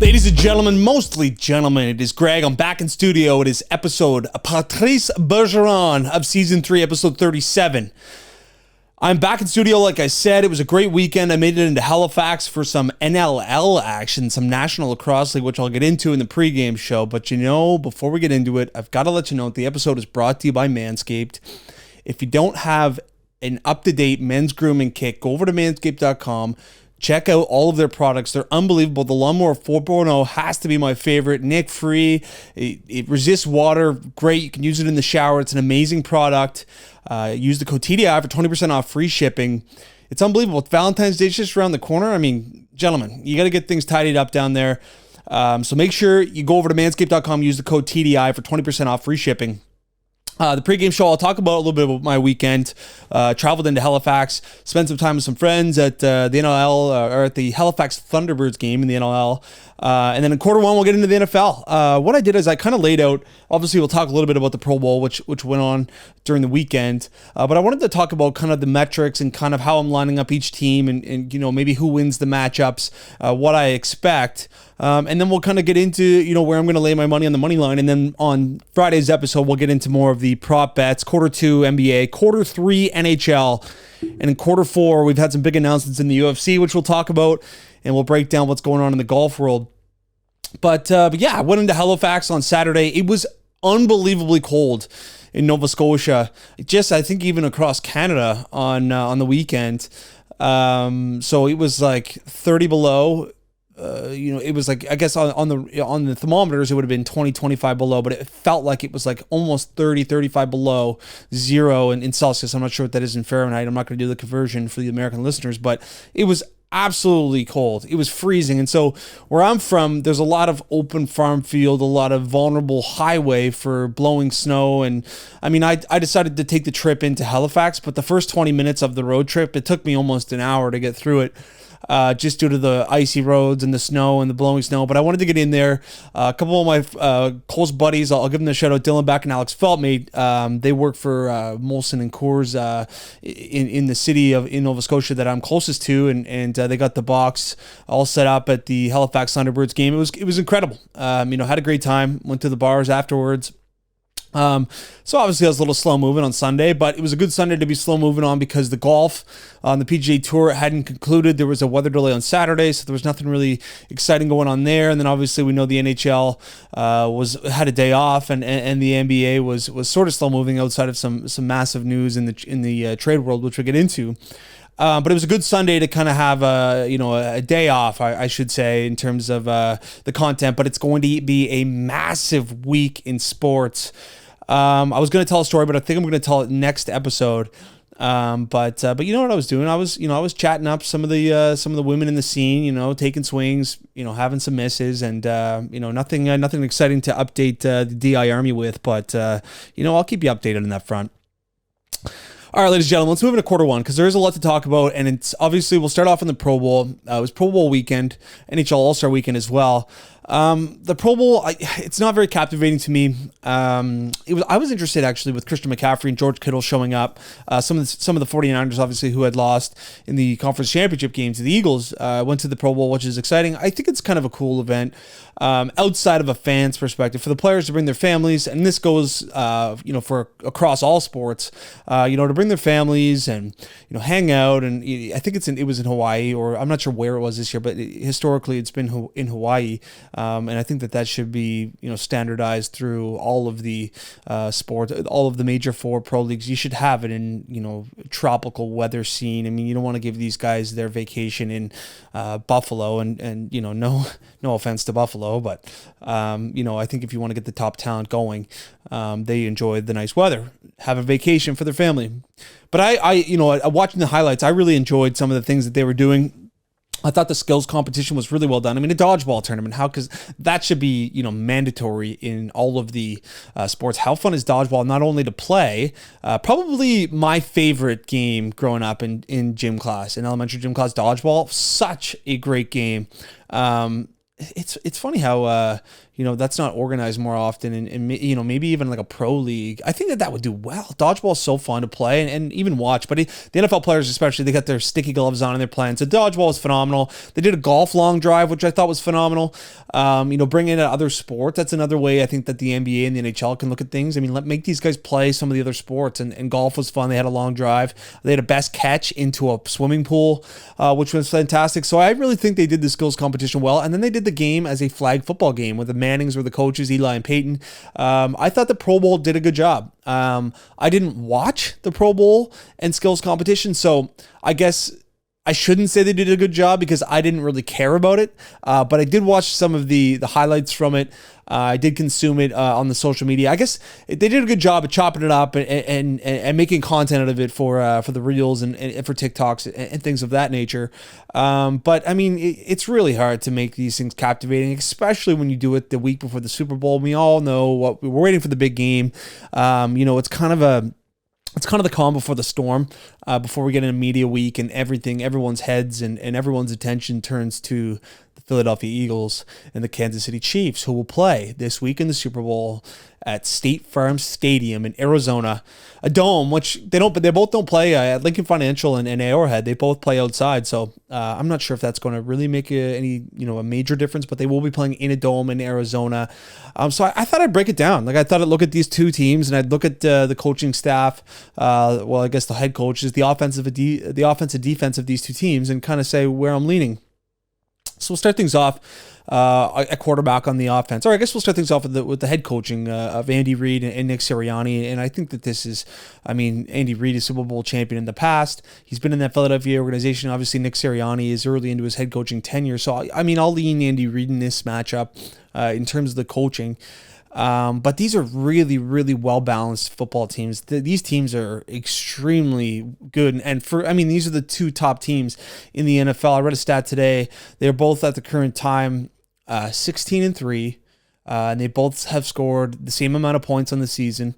Ladies and gentlemen, mostly gentlemen, it is Greg. I'm back in studio. It is episode Patrice Bergeron of season 3, episode 37. I'm back in studio, like I said. It was a great weekend. I made it into Halifax for some NLL action, some National Lacrosse League, which I'll get into in the pregame show. But before we get into it, I've got to let you know that the episode is brought to you by Manscaped. If you don't have an up-to-date men's grooming kit, go over to manscaped.com. Check out all of their products. They're unbelievable. The Lawnmower 4.0 has to be my favorite. Nick-free. It resists water. Great. You can use it in the shower. It's an amazing product. Use the code TDI for 20% off free shipping. It's unbelievable. Valentine's Day is just around the corner. I mean, gentlemen, you got to get things tidied up down there. So make sure you go over to manscaped.com, use the code TDI for 20% off free shipping. The pregame show, I'll talk about a little bit about my weekend. Traveled into Halifax, spent some time with some friends at the NLL, or at the Halifax Thunderbirds game in the NLL. And then in quarter one, we'll get into the NFL. What I did is I kind of laid out, obviously we'll talk a little bit about the Pro Bowl, which went on during the weekend. But I wanted to talk about kind of the metrics and kind of how I'm lining up each team and maybe who wins the matchups, what I expect. And then we'll kind of get into, where I'm going to lay my money on the money line. And then on Friday's episode, we'll get into more of the prop bets, quarter 2 NBA, quarter 3 NHL. And in quarter 4, we've had some big announcements in the UFC, which we'll talk about, and we'll break down what's going on in the golf world. But yeah, I went into Halifax on Saturday. It was unbelievably cold in Nova Scotia, just I think even across Canada on the weekend. So it was like 30 below. It was like, I guess on the thermometers, it would have been 20, 25 below, but it felt like it was like almost 30, 35 below zero in Celsius. I'm not sure what that is in Fahrenheit. I'm not going to do the conversion for the American listeners, but it was absolutely cold. It was freezing. And so where I'm from, there's a lot of open farm field, a lot of vulnerable highway for blowing snow. And I mean, I decided to take the trip into Halifax, but the first 20 minutes of the road trip, it took me almost an hour to get through it. Just due to the icy roads and the snow and the blowing snow. But I wanted to get in there. A couple of my close buddies, I'll give them a shout out, Dylan Beck and Alex Feltmate. They work for Molson and Coors in the city in Nova Scotia that I'm closest to, and they got the box all set up at the Halifax Thunderbirds game. It was incredible. Had a great time. Went to the bars afterwards. So obviously I was a little slow moving on Sunday, but it was a good Sunday to be slow moving on because the golf on the PGA Tour hadn't concluded. There was a weather delay on Saturday, so there was nothing really exciting going on there. And then obviously we know the NHL had a day off, and the NBA was sort of slow moving outside of some massive news in the trade world, which we'll get into. But it was a good Sunday to kind of have a day off, I should say, in terms of the content. But it's going to be a massive week in sports. I was going to tell a story, but I think I'm going to tell it next episode. But you know what I was doing? I was chatting up some of the women in the scene, taking swings, having some misses, and nothing exciting to update the DI Army with. But I'll keep you updated on that front. All right, ladies and gentlemen, let's move into quarter one because there is a lot to talk about, and it's obviously we'll start off in the Pro Bowl. It was Pro Bowl weekend, NHL All-Star weekend as well. The Pro Bowl, it's not very captivating to me. I was interested actually with Christian McCaffrey and George Kittle showing up. Some of the 49ers obviously who had lost in the conference championship games to the Eagles went to the Pro Bowl, which is exciting. I think it's kind of a cool event outside of a fan's perspective for the players to bring their families, and this goes for across all sports. To bring their families and hang out, and I think it was in Hawaii, or I'm not sure where it was this year, but historically it's been in Hawaii. And I think that should be, standardized through all of the sport, all of the major 4 pro leagues. You should have it in, tropical weather scene. I mean, you don't want to give these guys their vacation in Buffalo, and no offense to Buffalo, but I think if you want to get the top talent going, they enjoy the nice weather, have a vacation for their family. But I watching the highlights, I really enjoyed some of the things that they were doing. I thought the skills competition was really well done. I mean, a dodgeball tournament, because that should be, mandatory in all of the sports. How fun is dodgeball? Not only to play, probably my favorite game growing up in gym class, in elementary gym class, dodgeball. Such a great game. it's funny how that's not organized more often, and maybe even like a pro league. I think that would do well. Dodgeball is so fun to play and even watch, but the NFL players especially, they got their sticky gloves on and they're playing. So dodgeball is phenomenal. They did a golf long drive, which I thought was phenomenal. Bring in other sports. That's another way I think that the NBA and the NHL can look at things. I mean, make these guys play some of the other sports, and golf was fun. They had a long drive. They had a best catch into a swimming pool, which was fantastic. So I really think they did the skills competition well, and then they did the game as a flag football game, where the Mannings were the coaches, Eli and Peyton. I thought the Pro Bowl did a good job. I didn't watch the Pro Bowl and skills competition, so I guess I shouldn't say they did a good job because I didn't really care about it, but I did watch some of the highlights from it. I did consume it on the social media. I guess they did a good job of chopping it up and making content out of it for the reels and for TikToks and things of that nature. But I mean, it's really hard to make these things captivating, especially when you do it the week before the Super Bowl. We all know what we're waiting for, the big game. It's kind of the calm before the storm, before we get into media week and everyone's heads and everyone's attention turns to the Philadelphia Eagles and the Kansas City Chiefs, who will play this week in the Super Bowl at State Farm Stadium in Arizona, a dome, which they both don't play at Lincoln Financial and Arrowhead. They both play outside. So I'm not sure if that's going to really make a major difference, but they will be playing in a dome in Arizona. So I thought I'd break it down. Like, I thought I'd look at these two teams and I'd look at the coaching staff. I guess the head coaches, the offensive defense of these two teams, and kind of say where I'm leaning. So we'll start things off at quarterback on the offense. Or I guess we'll start things off with the head coaching of Andy Reid and Nick Sirianni. And I think that Andy Reid is Super Bowl champion in the past. He's been in that Philadelphia organization. Obviously, Nick Sirianni is early into his head coaching tenure. So, I'll lean Andy Reid in this matchup in terms of the coaching. But these are really, really well-balanced football teams. These teams are extremely good. And these are the two top teams in the NFL. I read a stat today. They're both at the current time 16-3, and they both have scored the same amount of points on the season.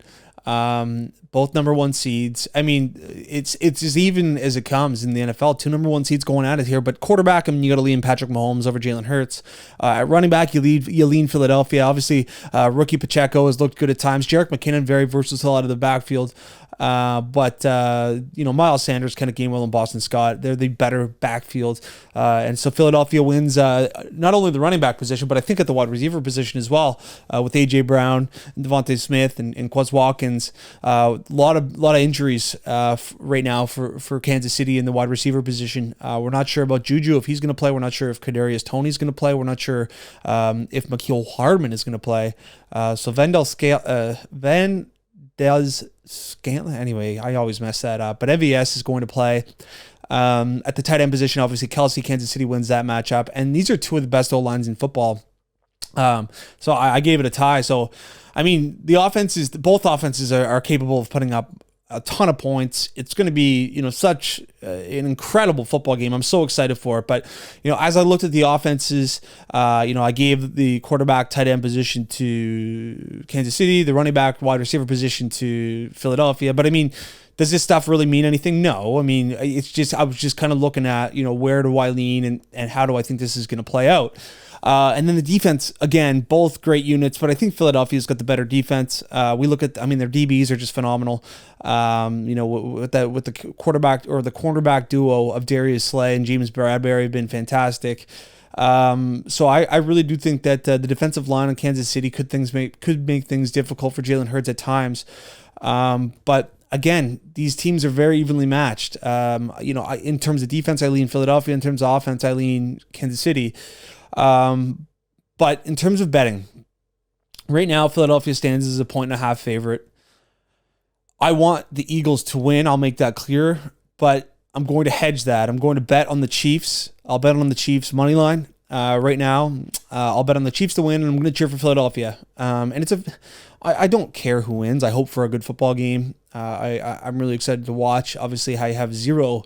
Both number one seeds. It's as even as it comes in the NFL. Two number one seeds going at it here. But quarterback, you got to lean Patrick Mahomes over Jalen Hurts. At running back, you lean Philadelphia. Obviously, rookie Pacheco has looked good at times. Jerick McKinnon, very versatile out of the backfield. But Miles Sanders, Kenneth Gainwell, and Boston Scott, they're the better backfield. And so Philadelphia wins not only the running back position, but I think at the wide receiver position as well, with A.J. Brown, Devontae Smith, and Quez Watkins. A lot of injuries right now for Kansas City in the wide receiver position. We're not sure about Juju, if he's going to play. We're not sure if Kadarius Toney's going to play. We're not sure if Mecole Hardman is going to play. So Scantling. Anyway, I always mess that up. But MVS is going to play. At the tight end position, obviously, Kelsey, Kansas City wins that matchup. And these are two of the best O-lines in football. So I gave it a tie. So, both offenses are capable of putting up a ton of points. It's going to be, such an incredible football game. I'm so excited for it. But, as I looked at the offenses, I gave the quarterback, tight end position to Kansas City, the running back, wide receiver position to Philadelphia. But does this stuff really mean anything? No. It's just, I was just kind of looking at, where do I lean and how do I think this is going to play out? And then the defense, again, both great units, but I think Philadelphia's got the better defense. We look at, their DBs are just phenomenal. With the quarterback or the cornerback duo of Darius Slay and James Bradbury have been fantastic. So I really do think that the defensive line in Kansas City could make things difficult for Jalen Hurts at times. But again, these teams are very evenly matched. In terms of defense, I lean Philadelphia. In terms of offense, I lean Kansas City. But in terms of betting, right now, Philadelphia stands as a 1.5 favorite. I want the Eagles to win. I'll make that clear, but I'm going to hedge that. I'm going to bet on the Chiefs. I'll bet on the Chiefs money line. Right now, I'll bet on the Chiefs to win, and I'm going to cheer for Philadelphia. And I don't care who wins. I hope for a good football game. I'm really excited to watch. Obviously, I have zero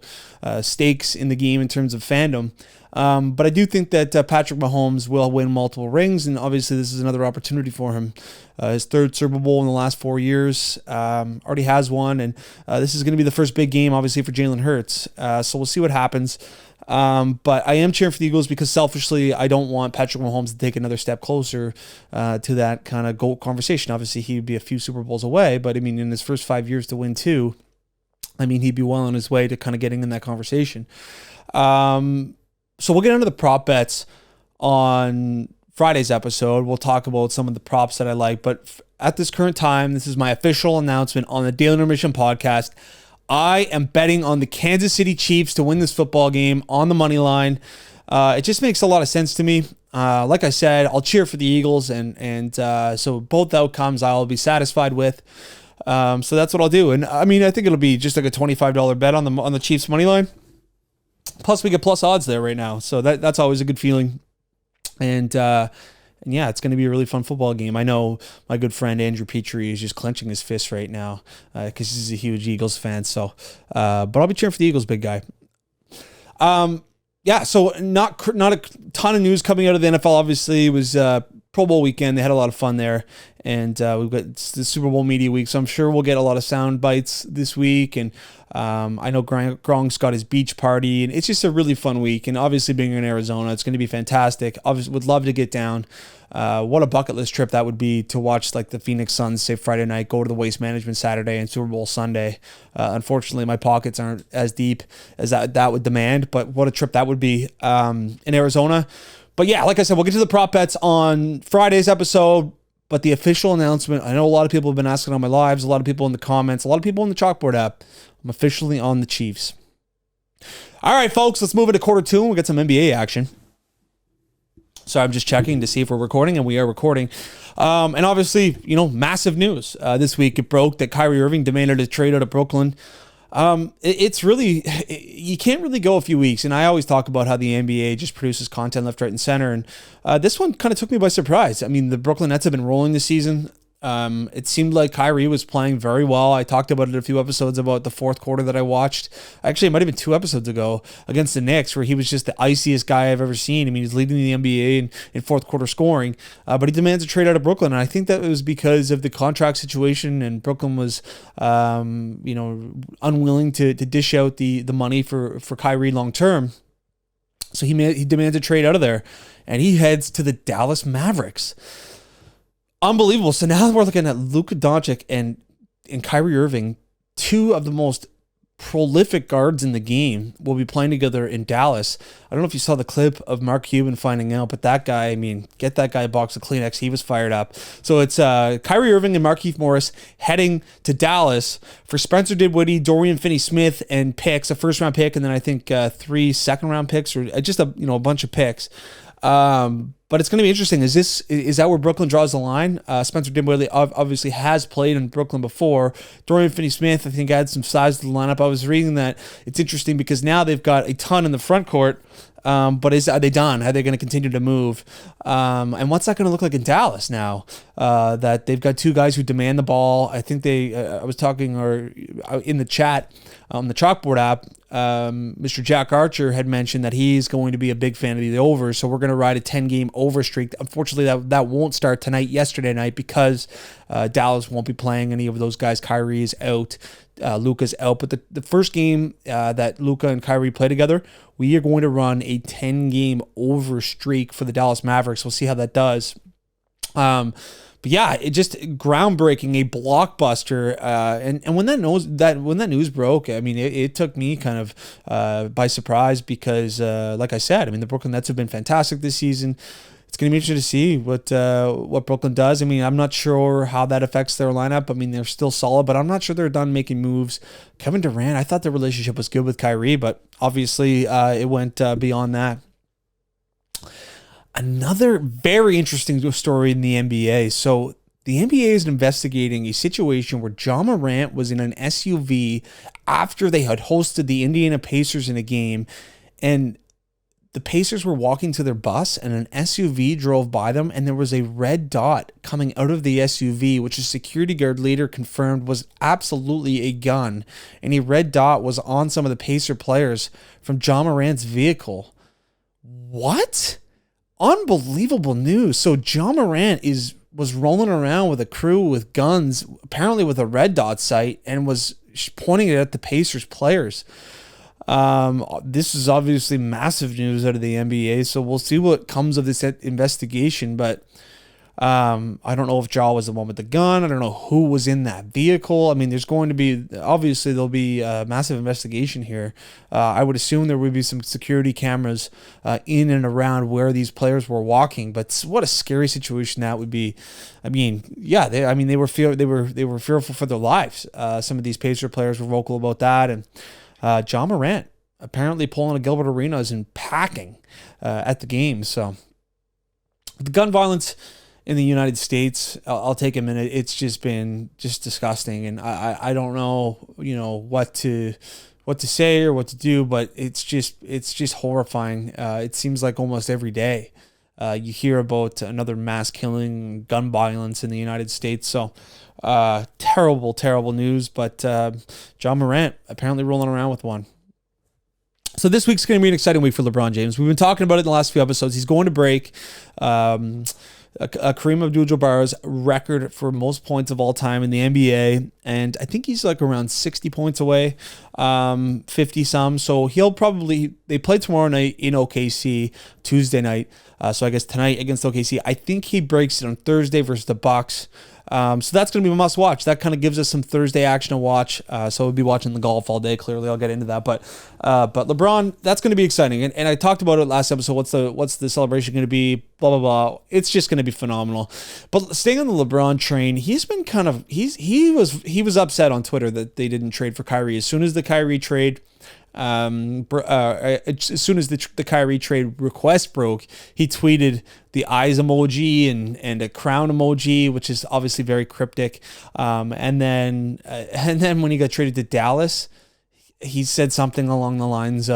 stakes in the game in terms of fandom. But I do think that Patrick Mahomes will win multiple rings, and obviously this is another opportunity for him. His third Super Bowl in the last 4 years, already has one, and this is going to be the first big game, obviously, for Jalen Hurts. So we'll see what happens. But I am cheering for the Eagles because selfishly, I don't want Patrick Mahomes to take another step closer to that kind of GOAT conversation. Obviously, he'd be a few Super Bowls away, but I mean, in his first 5 years to win 2, I mean, he'd be well on his way to kind of getting in that conversation. So we'll get into the prop bets on Friday's episode. We'll talk about some of the props that I like, but at this current time, this is my official announcement on the Daily Intermission podcast. I am betting on the Kansas City Chiefs to win this football game on the money line. It just makes a lot of sense to me. Like I said, I'll cheer for the Eagles, and so both outcomes I'll be satisfied with. So that's what I'll do. And I mean, I think it'll be just like a $25 bet on the Chiefs money line. Plus, we get plus odds there right now, so that's always a good feeling. And yeah, it's going to be a really fun football game. I know my good friend Andrew Petrie is just clenching his fist right now because he's a huge Eagles fan. So, but I'll be cheering for the Eagles, big guy. Yeah, so not a ton of news coming out of the NFL. Obviously, it was Pro Bowl weekend. They had a lot of fun there, and we've got the Super Bowl media week. So I'm sure we'll get a lot of sound bites this week. And I know Gronk's got his beach party, and it's just a really fun week. And obviously, being in Arizona, it's going to be fantastic. Obviously, would love to get down. What a bucket list trip that would be to watch like the Phoenix Suns say Friday night, go to the Waste Management Saturday, and Super Bowl Sunday. Unfortunately, my pockets aren't as deep as that would demand, but what a trip that would be in Arizona. But yeah, like I said, we'll get to the prop bets on Friday's episode. But the official announcement, I know a lot of people have been asking on my lives, a lot of people in the comments, a lot of people in the Chalkboard app. I'm officially on the Chiefs. All right, folks, let's move into quarter 2 and we'll get some NBA action. So I'm just checking to see if we're recording, and we are recording. And obviously, massive news. This week it broke that Kyrie Irving demanded a trade out of Brooklyn. It's really, you can't really go a few weeks. And I always talk about how the NBA just produces content left, right, and center. And this one kind of took me by surprise. I mean, the Brooklyn Nets have been rolling this season. It seemed like Kyrie was playing very well. I talked about it a few episodes about the fourth quarter that I watched. Actually, it might have been 2 episodes ago against the Knicks, where he was just the iciest guy I've ever seen. I mean, he's leading the NBA in fourth quarter scoring, but he demands a trade out of Brooklyn. And I think that it was because of the contract situation, and Brooklyn was, unwilling to dish out the money for Kyrie long term. So he demands a trade out of there, and he heads to the Dallas Mavericks. Unbelievable. So now we're looking at Luka Doncic and Kyrie Irving, 2 of the most prolific guards in the game, will be playing together in Dallas. I don't know if you saw the clip of Mark Cuban finding out, but that guy, I mean, get that guy a box of Kleenex. He was fired up. So it's Kyrie Irving and Markieff Morris heading to Dallas for Spencer Dinwiddie, Dorian Finney-Smith, and picks, a first-round pick, and then I think 3 second-round picks, or just a bunch of picks. But it's going to be interesting. Is that where Brooklyn draws the line? Spencer Dinwiddie obviously has played in Brooklyn before. Dorian Finney-Smith, I think, adds some size to the lineup. I was reading that it's interesting because now they've got a ton in the front court. But are they done? Are they going to continue to move? And what's that going to look like in Dallas now? That they've got 2 guys who demand the ball. I think I was talking in the chat on the Chalkboard app. Mr. Jack Archer had mentioned that he's going to be a big fan of the over, so we're going to ride a 10-game over streak. Unfortunately, that won't start yesterday night, because Dallas won't be playing any of those guys. Kyrie is out, Luka's out. But the first game that Luka and Kyrie play together, we are going to run a 10-game over streak for the Dallas Mavericks. We'll see how that does. But yeah, it just groundbreaking, a blockbuster. And when that news broke, I mean, it took me kind of by surprise, because like I said, I mean, the Brooklyn Nets have been fantastic this season. It's going to be interesting to see what Brooklyn does. I mean, I'm not sure how that affects their lineup. I mean, they're still solid, but I'm not sure they're done making moves. Kevin Durant, I thought the relationship was good with Kyrie, but obviously it went beyond that. Another very interesting story in the NBA. So the NBA is investigating a situation where Ja Morant was in an SUV after they had hosted the Indiana Pacers in a game, and the Pacers were walking to their bus, and an SUV drove by them, and there was a red dot coming out of the SUV, which a security guard later confirmed was absolutely a gun. And a red dot was on some of the Pacer players from Ja Morant's vehicle. What? Unbelievable news. So Ja Morant was rolling around with a crew with guns, apparently with a red dot sight, and was pointing it at the Pacers players. This is obviously massive news out of the NBA, so we'll see what comes of this investigation. But I don't know if Ja was the one with the gun. I don't know who was in that vehicle. I mean, there'll be a massive investigation here. I would assume there would be some security cameras in and around where these players were walking. But what a scary situation that would be. I mean, yeah, they were fearful for their lives. Some of these Pacer players were vocal about that, and Ja Morant apparently pulling a Gilbert Arenas and packing at the game. So the gun violence in the United States, I'll take a minute. It's just been disgusting, and I don't know, what to say or what to do, but it's just horrifying. It seems like almost every day you hear about another mass killing, gun violence in the United States. So terrible news. But Ja Morant apparently rolling around with one. So this week's going to be an exciting week for LeBron James. We've been talking about it in the last few episodes. He's going to break Kareem Abdul-Jabbar's record for most points of all time in the NBA, and I think he's like around 60 points away, 50 some. So they play tomorrow night in OKC, Tuesday night. So I guess tonight against OKC. I think he breaks it on Thursday versus the Bucks. So that's going to be a must watch. That kind of gives us some Thursday action to watch. So we'll be watching the golf all day. Clearly, I'll get into that. But LeBron, that's going to be exciting. And I talked about it last episode. What's the celebration going to be? Blah blah blah. It's just going to be phenomenal. But staying on the LeBron train, he's been he was upset on Twitter that they didn't trade for Kyrie. As soon as the Kyrie trade. As soon as the Kyrie trade request broke, he tweeted the eyes emoji and a crown emoji, which is obviously very cryptic. And then when he got traded to Dallas, he tweeted something along the lines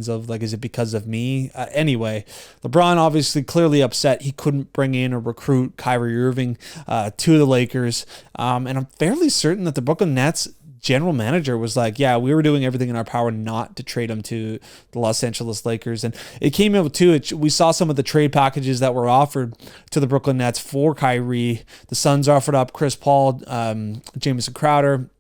of like, is it because of me? Anyway, LeBron obviously clearly upset. He couldn't bring in or recruit Kyrie Irving to the Lakers. And I'm fairly certain that the Brooklyn Nets general manager was like, yeah, we were doing everything in our power not to trade him to the Los Angeles Lakers. And it came out too, we saw some of the trade packages that were offered to the Brooklyn Nets for Kyrie. The Suns offered up Chris Paul, Jamison Crowder,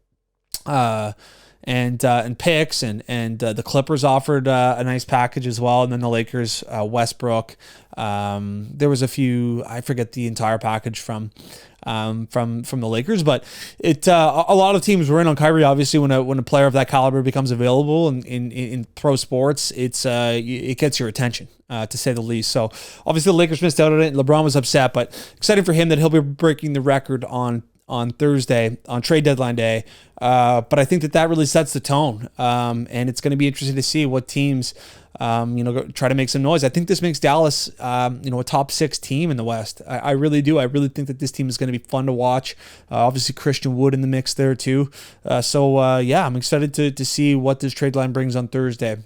and picks, and the Clippers offered a nice package as well, and then the Lakers, Westbrook. There was a few, I forget the entire package from the Lakers, but a lot of teams were in on Kyrie. Obviously, when a player of that caliber becomes available in pro sports, it gets your attention, to say the least. So obviously the Lakers missed out on it, and LeBron was upset, but exciting for him that he'll be breaking the record on Thursday, on trade deadline day. But I think that really sets the tone. And it's going to be interesting to see what teams, try to make some noise. I think this makes Dallas, a top 6 team in the West. I really do. I really think that this team is going to be fun to watch. Obviously Christian Wood in the mix there too. I'm excited to see what this trade line brings on Thursday.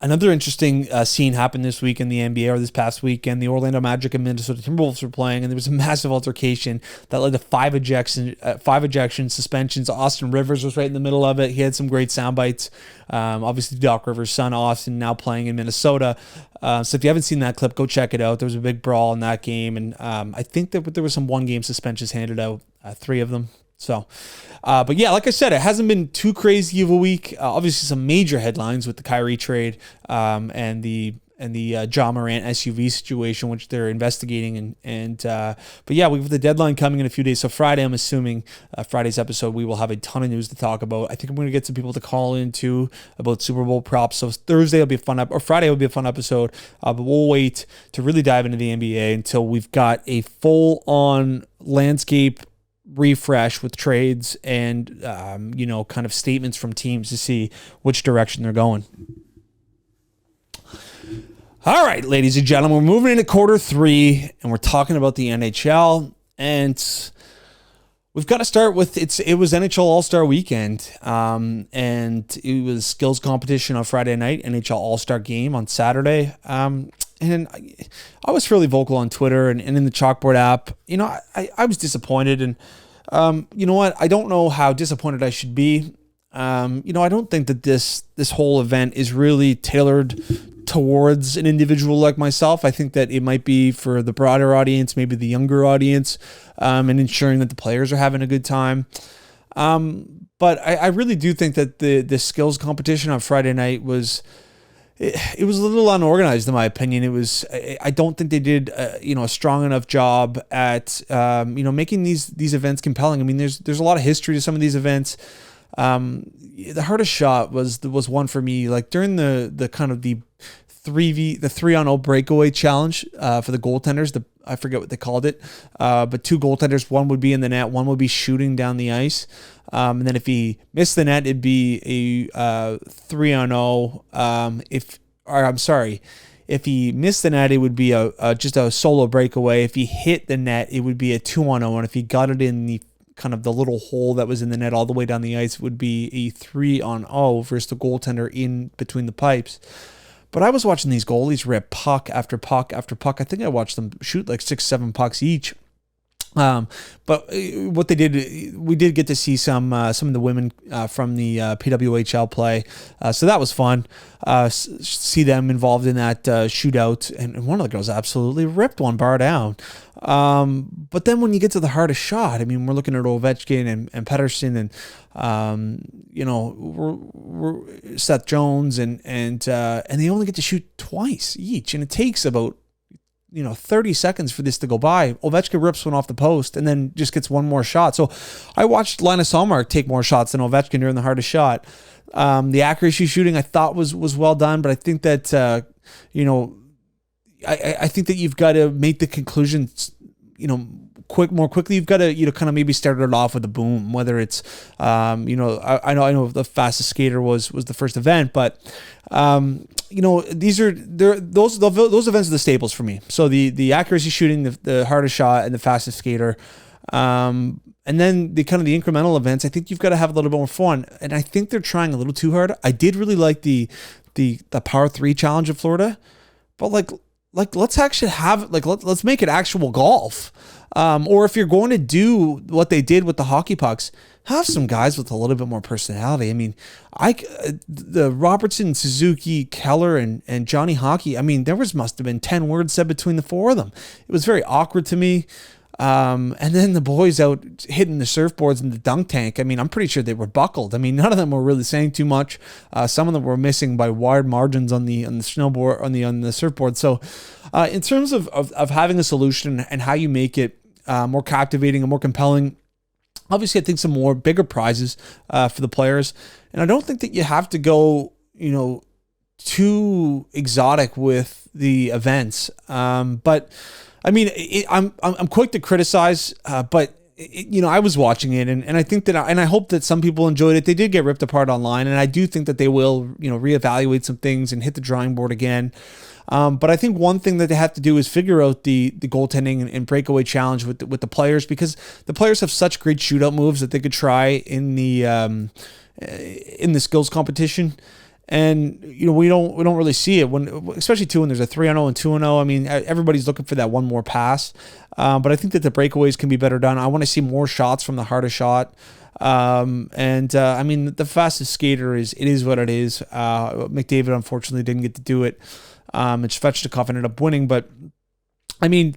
Another interesting scene happened this week in the NBA, or this past weekend. The Orlando Magic and Minnesota Timberwolves were playing, and there was a massive altercation that led to 5 ejections, suspensions. Austin Rivers was right in the middle of it. He had some great sound bites. Obviously, Doc Rivers' son, Austin, now playing in Minnesota. So if you haven't seen that clip, go check it out. There was a big brawl in that game, and I think that there was some one-game suspensions handed out, 3 of them. So, but yeah, like I said, it hasn't been too crazy of a week. Obviously, some major headlines with the Kyrie trade and the Ja Morant SUV situation, which they're investigating. But yeah, we have the deadline coming in a few days. So Friday, I'm assuming Friday's episode, we will have a ton of news to talk about. I think I'm going to get some people to call in too about Super Bowl props. So Thursday will be a fun or Friday will be a fun episode. But we'll wait to really dive into the NBA until we've got a full-on landscape refresh with trades and kind of statements from teams to see which direction they're going. All right, ladies and gentlemen, we're moving into quarter 3, and we're talking about the NHL, and we've got to start with it was NHL All-Star Weekend, and it was skills competition on Friday night, NHL All-Star Game on Saturday. And I was fairly vocal on Twitter and in the Chalkboard app. I was disappointed, and you know what? I don't know how disappointed I should be. I don't think that this whole event is really tailored towards an individual like myself. I think that it might be for the broader audience, maybe the younger audience, and ensuring that the players are having a good time. But I really do think that the skills competition on Friday night was, it was a little unorganized in my opinion. I don't think they did a strong enough job at making these events compelling. I mean, there's a lot of history to some of these events. The hardest shot was one for me, like during the kind of the 3-on-0 breakaway challenge for the goaltenders. I forget what they called it, but 2 goaltenders, one would be in the net, one would be shooting down the ice. And then if he missed the net, it'd be a 3-on-0. If he missed the net, it would be just a solo breakaway. If he hit the net, it would be a 2-on-0. And if he got it in the kind of the little hole that was in the net all the way down the ice, it would be a 3-on-0 versus the goaltender in between the pipes. But I was watching these goalies rip puck after puck after puck. I think I watched them shoot like 6-7 pucks each. But what they did, we did get to see some of the women from the PWHL play, so that was fun. See them involved in that shootout, and one of the girls absolutely ripped one bar down. But then when you get to the hardest shot, I mean, we're looking at Ovechkin and Pettersson and we're Seth Jones and they only get to shoot twice each, and it takes about 30 seconds for this to go by. Ovechkin rips one off the post and then just gets one more shot. So I watched Linus Ullmark take more shots than Ovechkin during the hardest shot. The accuracy shooting I thought was well done, but I think that I think that you've got to make the conclusions more quickly. You've got to kind of maybe start it off with a boom, whether it's I know the fastest skater was the first event, but those events are the staples for me. So the accuracy shooting, the hardest shot, and the fastest skater, and then the kind of the incremental events. I think you've got to have a little bit more fun, and I think they're trying a little too hard. I did really like the Power 3 challenge of Florida, but let's actually have let's make it actual golf. Or if you're going to do what they did with the hockey pucks, have some guys with a little bit more personality. I mean, the Robertson, Suzuki, Keller, and Johnny Hockey, I mean, must have been 10 words said between the 4 of them. It was very awkward to me. And then the boys out hitting the surfboards in the dunk tank. I mean, I'm pretty sure they were buckled. I mean, none of them were really saying too much. Some of them were missing by wide margins on the snowboard, on the surfboard. So, in terms of having a solution and how you make it more captivating and more compelling, obviously I think some more bigger prizes for the players. And I don't think that you have to go, too exotic with the events. But I mean, I'm quick to criticize, but I was watching it, and I think that, and I hope that some people enjoyed it. They did get ripped apart online, and I do think that they will, reevaluate some things and hit the drawing board again. But I think one thing that they have to do is figure out the goaltending and breakaway challenge with the players, because the players have such great shootout moves that they could try in the skills competition. And we don't really see it especially when there's a 3-on-0 and 2-on-0. I mean, everybody's looking for that one more pass. But I think that the breakaways can be better done. I want to see more shots from the hardest shot. I mean, the fastest skater it is what it is. McDavid unfortunately didn't get to do it. And Svechnikov ended up winning, but I mean,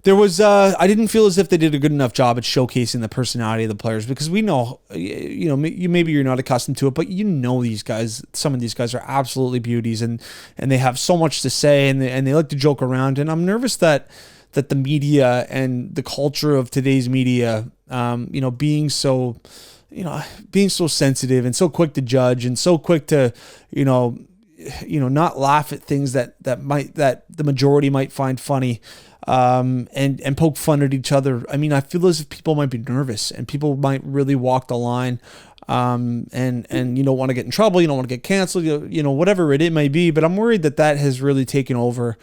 there was I didn't feel as if they did a good enough job at showcasing the personality of the players, because we know, maybe you're not accustomed to it, but these guys, some of these guys are absolutely beauties, and they have so much to say, and they like to joke around, and I'm nervous that the media and the culture of today's media, being so sensitive and so quick to judge and so quick to, not laugh at things that the majority might find funny, and poke fun at each other. I mean, I feel as if people might be nervous, and people might really walk the line, and you don't want to get in trouble, you don't want to get canceled, whatever it may be. But I'm worried that has really taken over,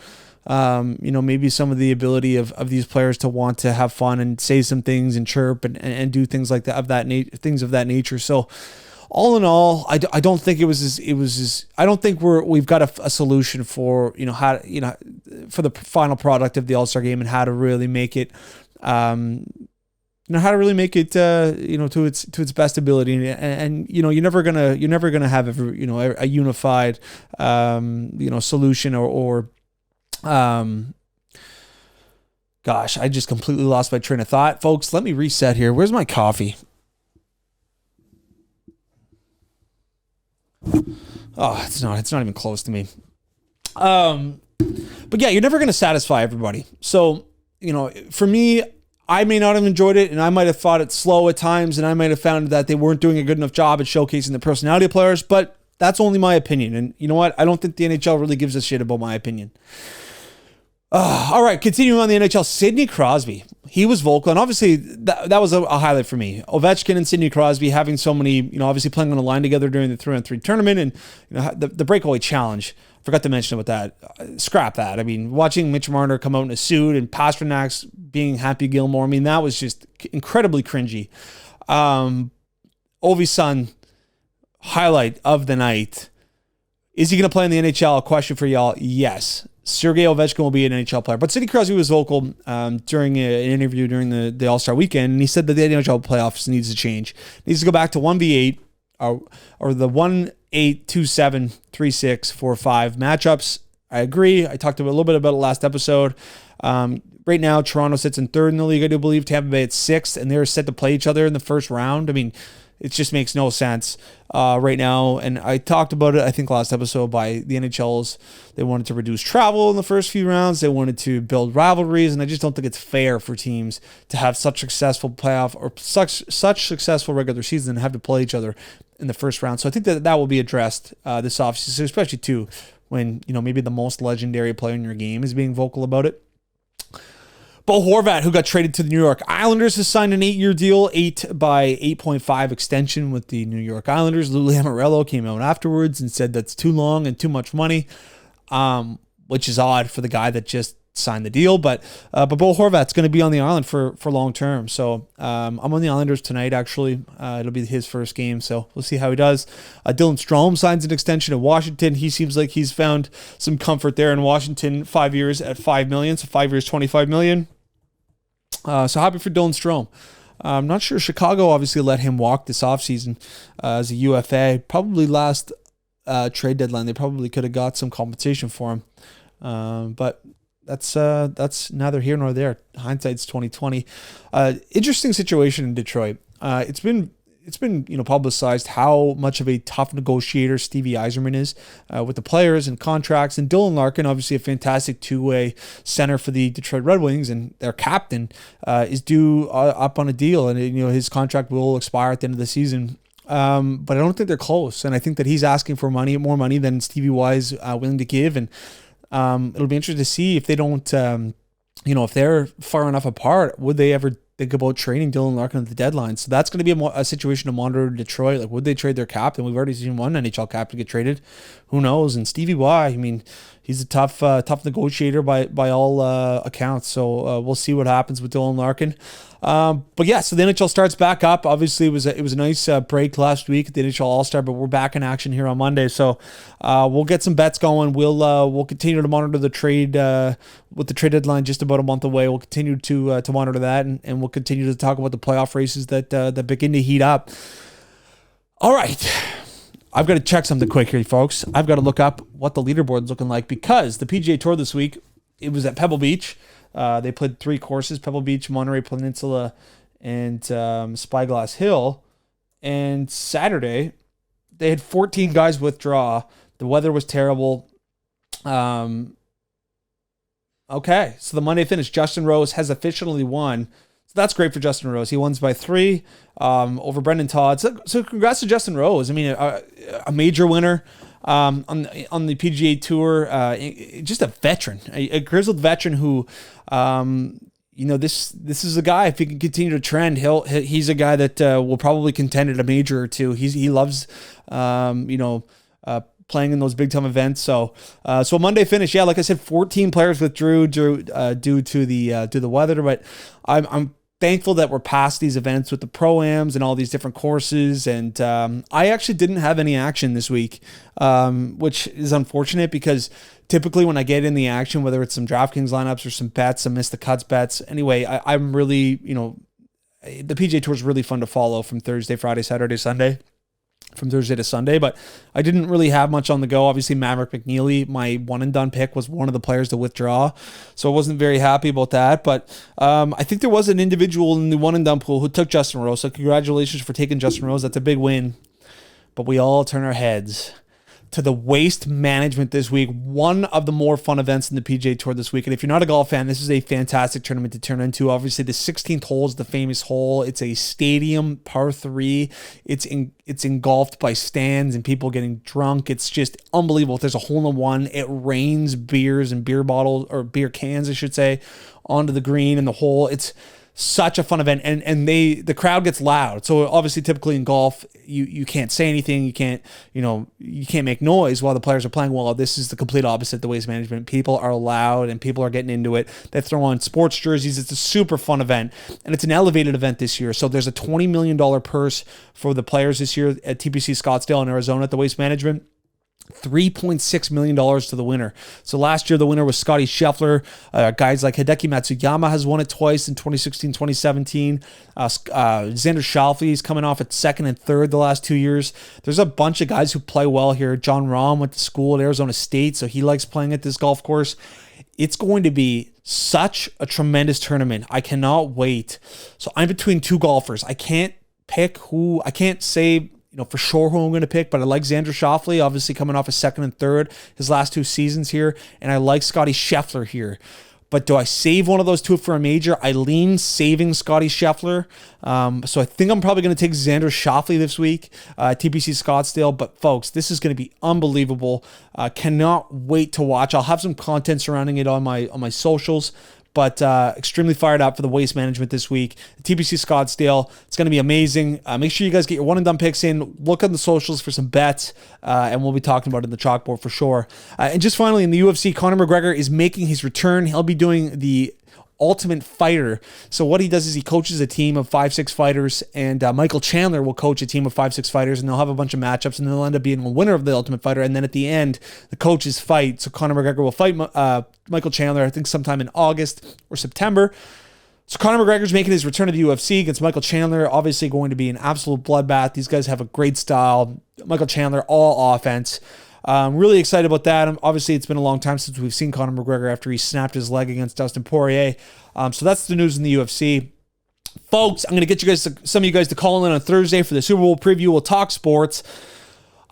maybe some of the ability of these players to want to have fun and say some things and chirp and do things like that, things of that nature. So, all in all, I don't think it was I don't think we've got a solution for how for the final product of the All-Star game, and how to really make it to its best ability, and you're never gonna have a unified solution or gosh, I just completely lost my train of thought, folks. Let me reset here. Where's my coffee? Oh, it's not even close to me. But yeah, you're never going to satisfy everybody. So, for me, I may not have enjoyed it, and I might have thought it slow at times, and I might have found that they weren't doing a good enough job at showcasing the personality of players, but that's only my opinion. And you know what? I don't think the NHL really gives a shit about my opinion. All right, continuing on the NHL, Sidney Crosby. He was vocal, and obviously that was a highlight for me. Ovechkin and Sidney Crosby having so many, obviously playing on the line together during the 3-on-3 tournament, and the breakaway challenge. Forgot to mention about that. Scrap that. I mean, watching Mitch Marner come out in a suit and Pasternak's being Happy Gilmore, I mean, that was just incredibly cringy. Ovi's son, highlight of the night. Is he going to play in the NHL? A question for y'all. Yes. Sergei Ovechkin will be an NHL player. But Sidney Crosby was vocal during an interview during the All-Star weekend, and he said that the NHL playoffs needs to change. It needs to go back to 1v8 or the 1-8-2-7-3-6-4-5 matchups. I agree. I talked a little bit about it last episode. Right now, Toronto sits in third in the league, I do believe. Tampa Bay at sixth, and they're set to play each other in the first round. I mean, it just makes no sense right now. And I talked about it, I think, last episode by the NHL's. They wanted to reduce travel in the first few rounds. They wanted to build rivalries. And I just don't think it's fair for teams to have such successful playoff or such successful regular season and have to play each other in the first round. So I think that will be addressed this offseason, especially too when, maybe the most legendary player in your game is being vocal about it. Bo Horvat, who got traded to the New York Islanders, has signed an 8-year deal, 8x8.5 extension with the New York Islanders. Lou Lamoriello came out afterwards and said that's too long and too much money, which is odd for the guy that just signed the deal. But Bo Horvat's going to be on the island for long term. So I'm on the Islanders tonight, actually. It'll be his first game, so we'll see how he does. Dylan Strome signs an extension in Washington. He seems like he's found some comfort there in Washington. 5 years at $5 million, so 5 years, $25 million. So happy for Dylan Strome. I'm not sure. Chicago obviously let him walk this offseason as a UFA. Probably last trade deadline, they probably could have got some compensation for him. But that's neither here nor there. Hindsight's 2020. Interesting situation in Detroit. It's been publicized how much of a tough negotiator Stevie Yzerman is with the players and contracts. And Dylan Larkin, obviously a fantastic two-way center for the Detroit Red Wings, and their captain is due up on a deal, and his contract will expire at the end of the season. But I don't think they're close, and I think that he's asking for more money than Stevie Y is willing to give, and it'll be interesting to see if they don't, if they're far enough apart, would they ever think about trading Dylan Larkin at the deadline? So that's going to be a situation to monitor in Detroit. Like, would they trade their captain? We've already seen one NHL captain get traded. Who knows? And Stevie Y, I mean, he's a tough negotiator by all accounts. So we'll see what happens with Dylan Larkin. But yeah, so the NHL starts back up. Obviously, it was a nice break last week at the NHL All-Star, but we're back in action here on Monday. So we'll get some bets going. We'll continue to monitor the trade with the trade deadline just about a month away. We'll continue to monitor that, and we'll continue to talk about the playoff races that begin to heat up. All right. I've got to check something quick here, folks. I've got to look up what the leaderboard's looking like, because the PGA Tour this week, it was at Pebble Beach. They played 3 courses: Pebble Beach, Monterey Peninsula, and Spyglass Hill. And Saturday, they had 14 guys withdraw. The weather was terrible. Okay, so the Monday finish, Justin Rose has officially won. So that's great for Justin Rose. He wins by 3 over Brendan Todd. So congrats to Justin Rose. I mean, a major winner on the PGA Tour. Just a veteran, a grizzled veteran who, this is a guy. If he can continue to trend, he's a guy that will probably contend at a major or two. He loves, playing in those big time events. So Monday finish, yeah, like I said, 14 players withdrew due to the weather, but I'm thankful that we're past these events with the Pro-Ams and all these different courses. And I actually didn't have any action this week, which is unfortunate, because typically when I get in the action, whether it's some DraftKings lineups or some bets, some miss the cuts bets. Anyway, I'm really, the PGA Tour is really fun to follow from Thursday, Friday, Saturday, Sunday. From Thursday to Sunday, but I didn't really have much on the go. Obviously, Maverick McNeely, my one and done pick, was one of the players to withdraw, so I wasn't very happy about that. But I think there was an individual in the one and done pool who took Justin Rose, so congratulations for taking Justin Rose. That's a big win. but we all turn our heads to the waste management this week. One of the more fun events in the PGA Tour this week. And if you're not a golf fan, this is a fantastic tournament to turn into. Obviously, the 16th hole is the famous hole. It's a stadium par 3. It's engulfed by stands and people getting drunk. It's just unbelievable. If there's a hole in one, it rains beers and beer bottles, or beer cans, I should say, onto the green and the hole. It's such a fun event, and the crowd gets loud. So obviously, typically in golf, you can't say anything, you can't make noise while the players are playing. Well, this is the complete opposite. The waste management, people are loud and people are getting into it. They throw on sports jerseys. It's a super fun event, and it's an elevated event this year. So there's a $20 million purse for the players this year at TPC Scottsdale in Arizona at the waste management. $3.6 million to the winner. So last year, the winner was Scotty Scheffler. Guys like Hideki Matsuyama has won it twice in 2016, 2017. Xander Schauffele is coming off at second and third the last 2 years. There's a bunch of guys who play well here. John Rahm went to school at Arizona State, so he likes playing at this golf course. It's going to be such a tremendous tournament. I cannot wait. So I'm between two golfers. I can't say for sure who I'm going to pick, but I like Xander Schauffele, obviously coming off a second and third his last 2 seasons here, and I like Scotty Scheffler here. But do I save one of those two for a major? I lean saving Scotty Scheffler. So I think I'm probably going to take Xander Schauffele this week, TPC Scottsdale. But folks, this is going to be unbelievable. Cannot wait to watch. I'll have some content surrounding it on my socials. But extremely fired up for the waste management this week. TPC Scottsdale, it's going to be amazing. Make sure you guys get your one and done picks in. Look on the socials for some bets, and we'll be talking about it in the chalkboard for sure. And just finally, in the UFC, Conor McGregor is making his return. He'll be doing the Ultimate Fighter. So what he does is he coaches a team of 5-6 fighters, and Michael Chandler will coach a team of 5-6 fighters, and they'll have a bunch of matchups, and they'll end up being a winner of the Ultimate Fighter. And then at the end, the coaches fight. So Conor McGregor will fight Michael Chandler, I think sometime in August or September. So Conor McGregor's making his return to the UFC against Michael Chandler. Obviously going to be an absolute bloodbath. These guys have a great style. Michael Chandler, all offense. I'm really excited about that. Obviously, it's been a long time since we've seen Conor McGregor after he snapped his leg against Dustin Poirier. So that's the news in the UFC. Folks, I'm going to get some of you guys to call in on Thursday for the Super Bowl preview. We'll talk sports.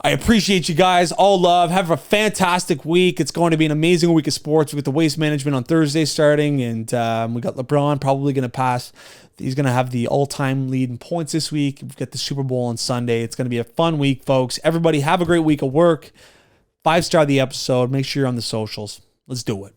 I appreciate you guys. All love. Have a fantastic week. It's going to be an amazing week of sports with the waste management on Thursday starting. And we got LeBron probably going to pass. He's going to have the all-time lead in points this week. We've got the Super Bowl on Sunday. It's going to be a fun week, folks. Everybody have a great week of work. 5-star the episode. Make sure you're on the socials. Let's do it.